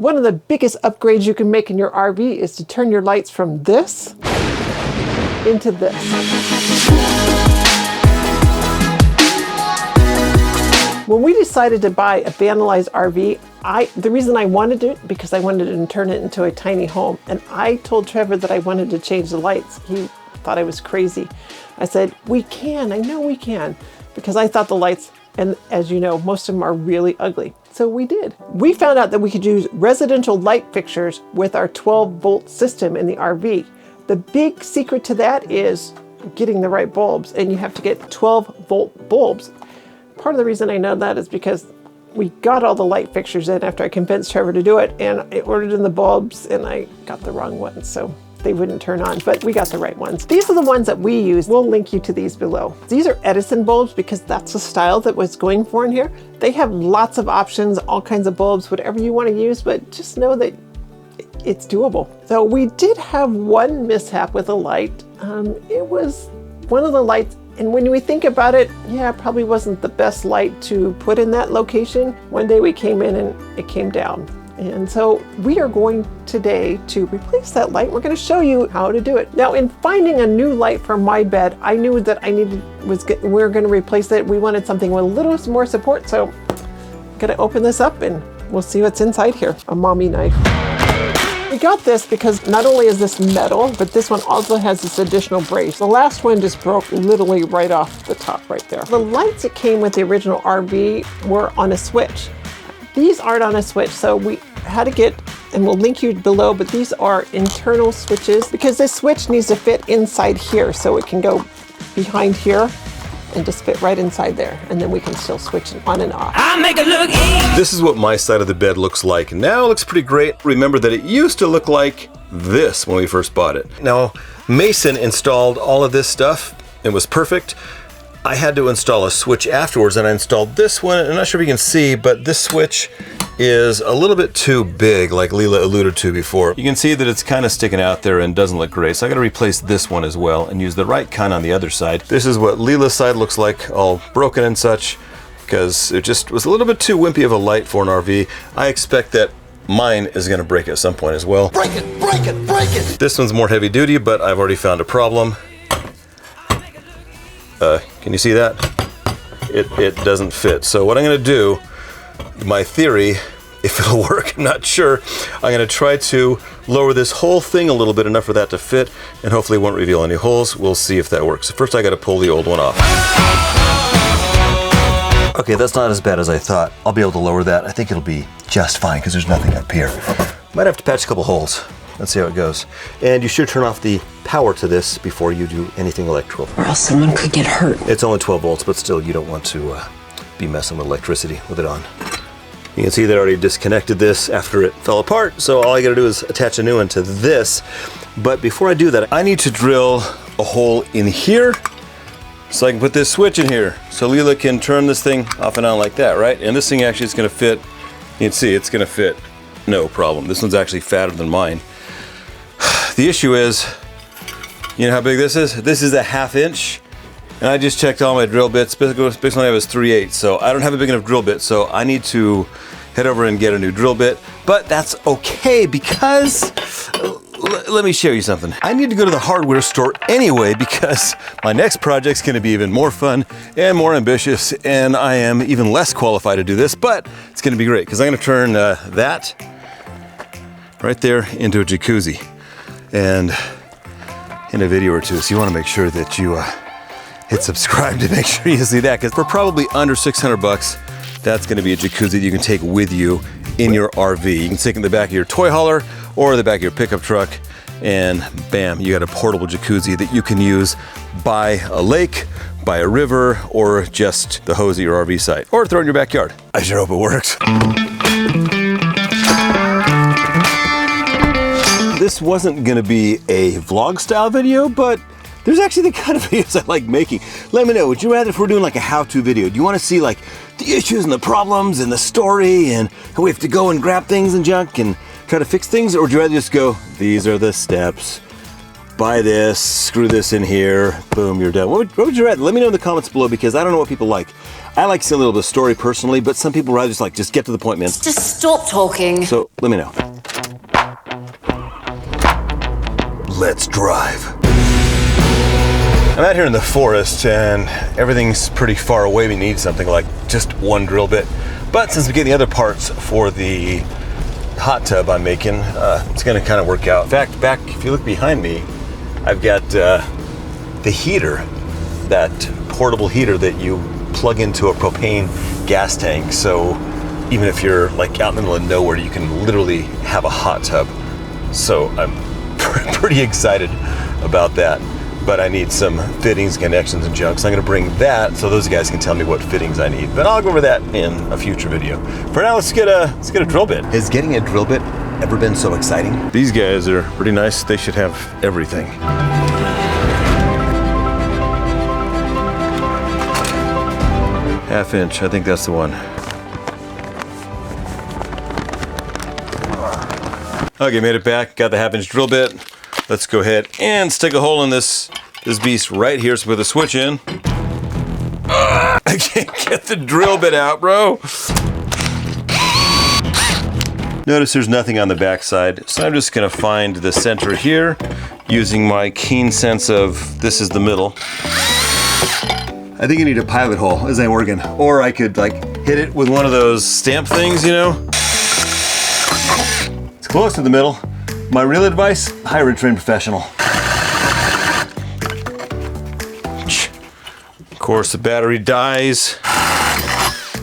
One of the biggest upgrades you can make in your RV is to turn your lights from this into this. When we decided to buy a vandalized RV, the reason I wanted it, because I wanted to turn it into a tiny home. And I told Trevor that I wanted to change the lights. He thought I was crazy. I said, we can, I know we can. Because I thought the lights, and as you know, most of them are really ugly. So we did. We found out that we could use residential light fixtures with our 12-volt system in the RV. The big secret to that is getting the right bulbs, and you have to get 12-volt bulbs. Part of the reason I know that is because we got all the light fixtures in after I convinced Trevor to do it, and I ordered in the bulbs and I got the wrong ones, so they wouldn't turn on, but we got the right ones. These are the ones that we use. We'll link you to these below. These are Edison bulbs because that's the style that was going for in here. They have lots of options, all kinds of bulbs, whatever you want to use, but just know that it's doable. So we did have one mishap with a light. It was one of the lights, and when we think about it, yeah, it probably wasn't the best light to put in that location. One day we came in and it came down. And so we are going today to replace that light. We're going to show you how to do it. Now, in finding a new light for my bed, I knew that we were going to replace it. We wanted something with a little more support. So I'm going to open this up and we'll see what's inside here. A mommy knife. We got this because not only is this metal, but this one also has this additional brace. The last one just broke literally right off the top right there. The lights that came with the original RV were on a switch. These aren't on a switch, so we had to get, and we'll link you below, but these are internal switches because this switch needs to fit inside here, so it can go behind here and just fit right inside there, and then we can still switch it on and off. I'll make it look easy. This is what my side of the bed looks like. Now it looks pretty great. Remember that it used to look like this when we first bought it. Now, Mason installed all of this stuff. It was perfect. I had to install a switch afterwards, and I installed this one. I'm not sure if you can see, but this switch is a little bit too big, like Leela alluded to before. You can see that it's kind of sticking out there and doesn't look great, so I got to replace this one as well and use the right kind on the other side. This is what Leela's side looks like, all broken and such, because it just was a little bit too wimpy of a light for an RV. I expect that mine is going to break at some point as well. Break it, break it, break it! This one's more heavy duty, but I've already found a problem. Can you see that? It doesn't fit. So what I'm going to do, my theory, if it'll work, I'm not sure, I'm going to try to lower this whole thing a little bit, enough for that to fit, and hopefully it won't reveal any holes. We'll see if that works. So first I got to pull the old one off. Okay, that's not as bad as I thought. I'll be able to lower that. I think it'll be just fine because there's nothing up here. Might have to patch a couple holes. Let's see how it goes. And you should turn off the power to this before you do anything electrical. Or else someone could get hurt. It's only 12 volts, but still you don't want to be messing with electricity with it on. You can see that I already disconnected this after it fell apart, so all I gotta do is attach a new one to this. But before I do that, I need to drill a hole in here so I can put this switch in here. So Leela can turn this thing off and on like that, right? And this thing actually is gonna fit, you can see it's gonna fit no problem. This one's actually fatter than mine. The issue is, you know how big this is? This is a 1/2 inch, and I just checked all my drill bits. Basically I have is 3/8, so I don't have a big enough drill bit, so I need to head over and get a new drill bit. But that's okay because, let me show you something. I need to go to the hardware store anyway because my next project's gonna be even more fun and more ambitious, and I am even less qualified to do this, but it's gonna be great because I'm gonna turn that right there into a jacuzzi. And in a video or two, so you want to make sure that you hit subscribe to make sure you see that, because for probably under 600 bucks, that's going to be a jacuzzi that you can take with you in your RV. You can stick it in the back of your toy hauler or the back of your pickup truck, and bam, you got a portable jacuzzi that you can use by a lake, by a river, or just the hose at your RV site, or throw in your backyard. I sure hope it works. This wasn't gonna be a vlog style video, but there's actually the kind of videos I like making. Let me know, would you rather if we're doing like a how-to video? Do you wanna see like the issues and the problems and the story and how we have to go and grab things and junk and try to fix things? Or would you rather just go, these are the steps, buy this, screw this in here, boom, you're done. What would you rather? Let me know in the comments below, because I don't know what people like. I like seeing a little bit of story personally, but some people rather just like, just get to the point, man. Just stop talking. So let me know. Let's drive. I'm out here in the forest and everything's pretty far away. We need something like just one drill bit. But since we get the other parts for the hot tub I'm making, it's gonna kind of work out. In fact, back, if you look behind me, I've got the heater, that portable heater that you plug into a propane gas tank. So even if you're like out in the middle of nowhere, you can literally have a hot tub. So I'm pretty excited about that. But I need some fittings, connections, and junk. So I'm gonna bring that so those guys can tell me what fittings I need. But I'll go over that in a future video. For now, let's get a drill bit. Has getting a drill bit ever been so exciting? These guys are pretty nice. They should have everything. Half inch, I think that's the one. Okay, made it back, got the half-inch drill bit. Let's go ahead and stick a hole in this beast right here. So put the switch in. I can't get the drill bit out, bro. Notice there's nothing on the back side, so I'm just gonna find the center here using my keen sense of this is the middle. I think I need a pilot hole. This ain't working. Or I could like hit it with one of those stamp things, you know? It's close to the middle. My real advice, hire a trained professional. Of course, the battery dies.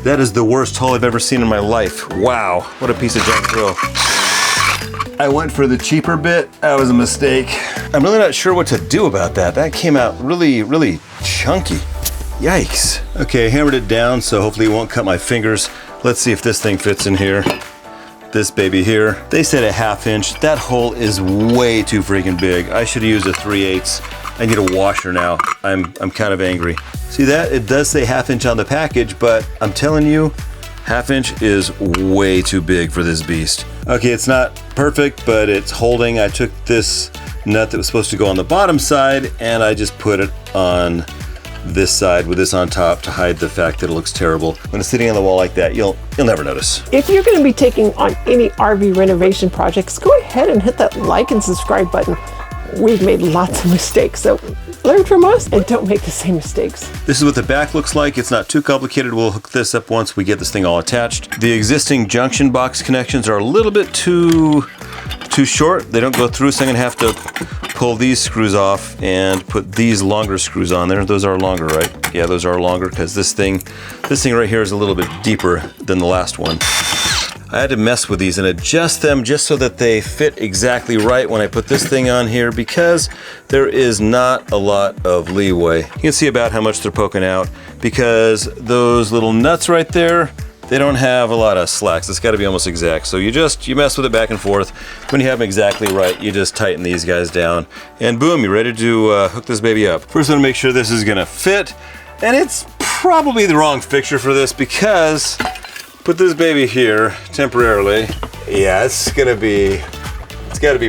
That is the worst hole I've ever seen in my life. Wow, what a piece of junk drill. I went for the cheaper bit. That was a mistake. I'm really not sure what to do about that. That came out really, really chunky. Yikes. Okay, hammered it down, so hopefully it won't cut my fingers. Let's see if this thing fits in here. This baby here. They said a half inch. That hole is way too freaking big. I should have used a 3/8. I need a washer now. I'm kind of angry. See that? It does say half inch on the package, but I'm telling you, half inch is way too big for this beast. Okay, it's not perfect, but it's holding. I took this nut that was supposed to go on the bottom side and I just put it on this side with this on top to hide the fact that it looks terrible. When it's sitting on the wall like that, you'll never notice. If you're going to be taking on any RV renovation projects, go ahead and hit that like and subscribe button. We've made lots of mistakes, so learn from us and don't make the same mistakes. This is what the back looks like. It's not too complicated. We'll hook this up once we get this thing all attached. The existing junction box connections are a little bit too short. They don't go through, so I'm gonna have to pull these screws off and put these longer screws on there. Those are longer, right? Yeah, those are longer because this thing right here is a little bit deeper than the last one. I had to mess with these and adjust them just so that they fit exactly right when I put this thing on here, because there is not a lot of leeway. You can see about how much they're poking out because those little nuts right there, they don't have a lot of slacks. It's got to be almost exact. So you mess with it back and forth. When you have them exactly right, you just tighten these guys down and boom, you're ready to hook this baby up. First, I'm gonna make sure this is gonna fit, and it's probably the wrong fixture for this because put this baby here temporarily. Yeah, it's gotta be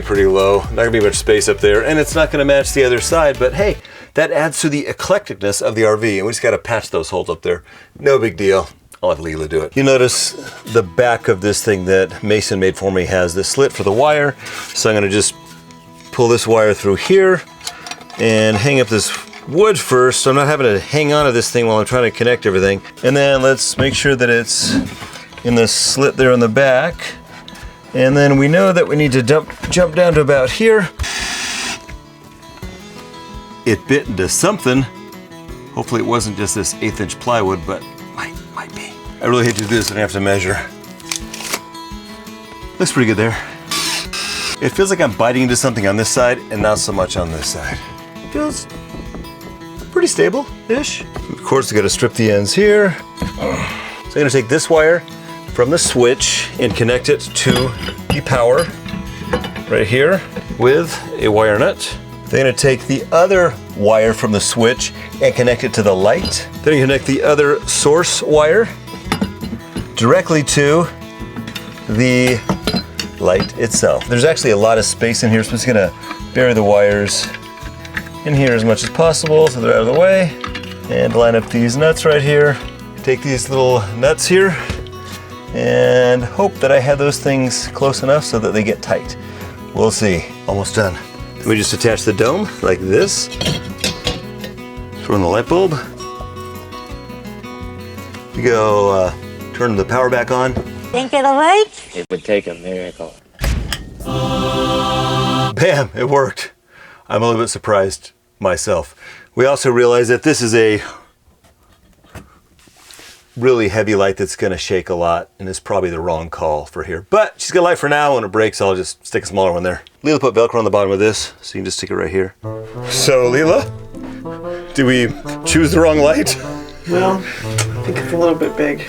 pretty low. Not gonna be much space up there, and it's not gonna match the other side, but hey, that adds to the eclecticness of the RV, and we just gotta patch those holes up there. No big deal. I'll have Leela do it. You notice the back of this thing that Mason made for me has this slit for the wire, so I'm gonna just pull this wire through here and hang up this wood first, so I'm not having to hang on to this thing while I'm trying to connect everything. And then let's make sure that it's in this slit there on the back. And then we know that we need to jump down to about here. It bit into something. Hopefully it wasn't just this 1/8 inch plywood, but might be. I really hate to do this and have to measure. Looks pretty good there. It feels like I'm biting into something on this side and not so much on this side. Feels pretty stable-ish. Of course, I gotta strip the ends here. So I'm gonna take this wire from the switch and connect it to the power right here with a wire nut. Then I'm gonna take the other wire from the switch and connect it to the light. Then you connect the other source wire directly to the light itself. There's actually a lot of space in here, so I'm just gonna bury the wires in here as much as possible so they're out of the way. And line up these nuts right here. Take these little nuts here and hope that I have those things close enough so that they get tight. We'll see. Almost done. Then we just attach the dome like this. Throw in the light bulb. We go turn the power back on. Think it'll work? It would take a miracle. Bam, it worked. I'm a little bit surprised myself. We also realized that this is a really heavy light that's gonna shake a lot and is probably the wrong call for here. But she's got light for now. When it breaks, I'll just stick a smaller one there. Leela put Velcro on the bottom of this, so you can just stick it right here. So Leela, did we choose the wrong light? Well, I think it's a little bit big.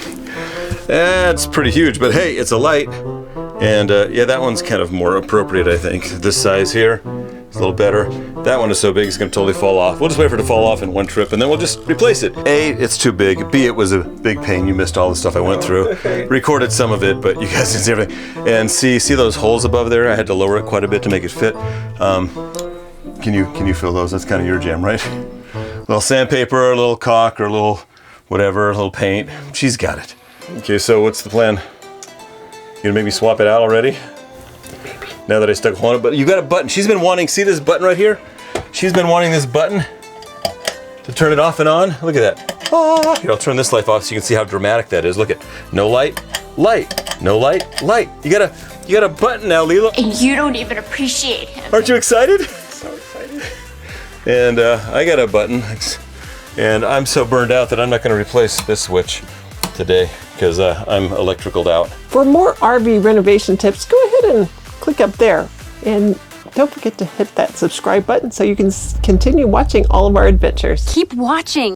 That's pretty huge, but hey, it's a light. And yeah, that one's kind of more appropriate, I think. This size here is a little better. That one is so big, it's gonna totally fall off. We'll just wait for it to fall off in one trip and then we'll just replace it. A, it's too big. B, it was a big pain. You missed all the stuff I went through. Recorded some of it, but you guys didn't see everything. And see those holes above there? I had to lower it quite a bit to make it fit. Can you fill those? That's kind of your jam, right? A little sandpaper, a little caulk, or a little whatever, a little paint. She's got it. Okay, so what's the plan? You gonna make me swap it out already? Maybe. Now that I stuck a hole in it, but you got a button. She's been wanting, see this button right here? She's been wanting this button to turn it off and on. Look at that. Oh, here, I'll turn this light off so you can see how dramatic that is. Look at, no light, light, no light, light. You got a button now, Leela. And you don't even appreciate him. Aren't you excited? So excited. And I got a button, and I'm so burned out that I'm not gonna replace this switch today because I'm electricaled out. For more RV renovation tips, go ahead and click up there. And don't forget to hit that subscribe button so you can continue watching all of our adventures. Keep watching.